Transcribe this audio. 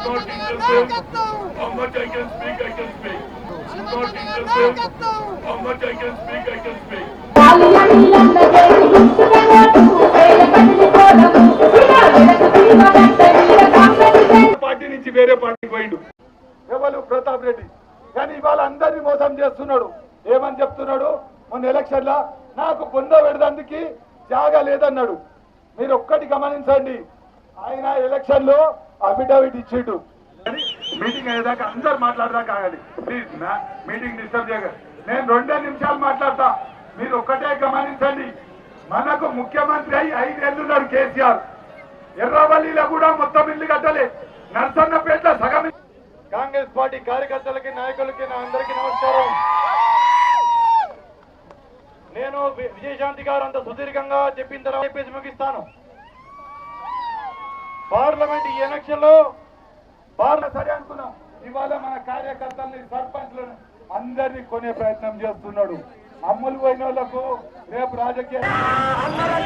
not interested. How much I can speak, I can speak. I'm not interested. How much I can speak, I can speak. Party నుంచి వేరే పార్టీకి పోయిండు ఎవరు ప్రతాప్ రెడ్డి. కానీ ఇవాళ అందరినీ మోసం చేస్తున్నాడు. ఏమని చెప్తున్నాడు? మొన్న ఎలక్షన్ లా నాకు బొంద పెడదానికి జాగా లేదన్నాడు. మీరు ఒక్కటి గమనించండి, ఆయన ఎలక్షన్ లో అఫిడవిట్ ఇచ్చిండు. మీటింగ్ అయ్యేదాకా అందరు మాట్లాడదాకా ఆగండి ప్లీజ్. మీటింగ్ డిస్టర్బ్ చేయగలరు. నేను 2 నిమిషాలు మాట్లాడతా, మీరు ఒక్కటే గమనించండి. మనకు ముఖ్యమంత్రి అయి 5 ఏళ్ళున్నారు కేసీఆర్. ఎర్రవల్లిలో కూడా మొత్తం ఇల్లు కట్టలే, నర్సన్నపేట సగం. కాంగ్రెస్ పార్టీ కార్యకర్తలకి నాయకులకి నా అందరికీ నమస్కారం. నేను విజయశాంతి గారు అంత సుదీర్ఘంగా చెప్పిన తర్వాత చెప్పేసి ముగిస్తాను. పార్లమెంట్ ఈ ఎలక్షన్ లో సరే అనుకున్నాం. ఇవాళ మన కార్యకర్తల్ని సర్పంచ్లను అందరినీ కొనే ప్రయత్నం చేస్తున్నాడు. అమ్ములు పోయిన వాళ్ళకు రేపు రాజకీయ అందరా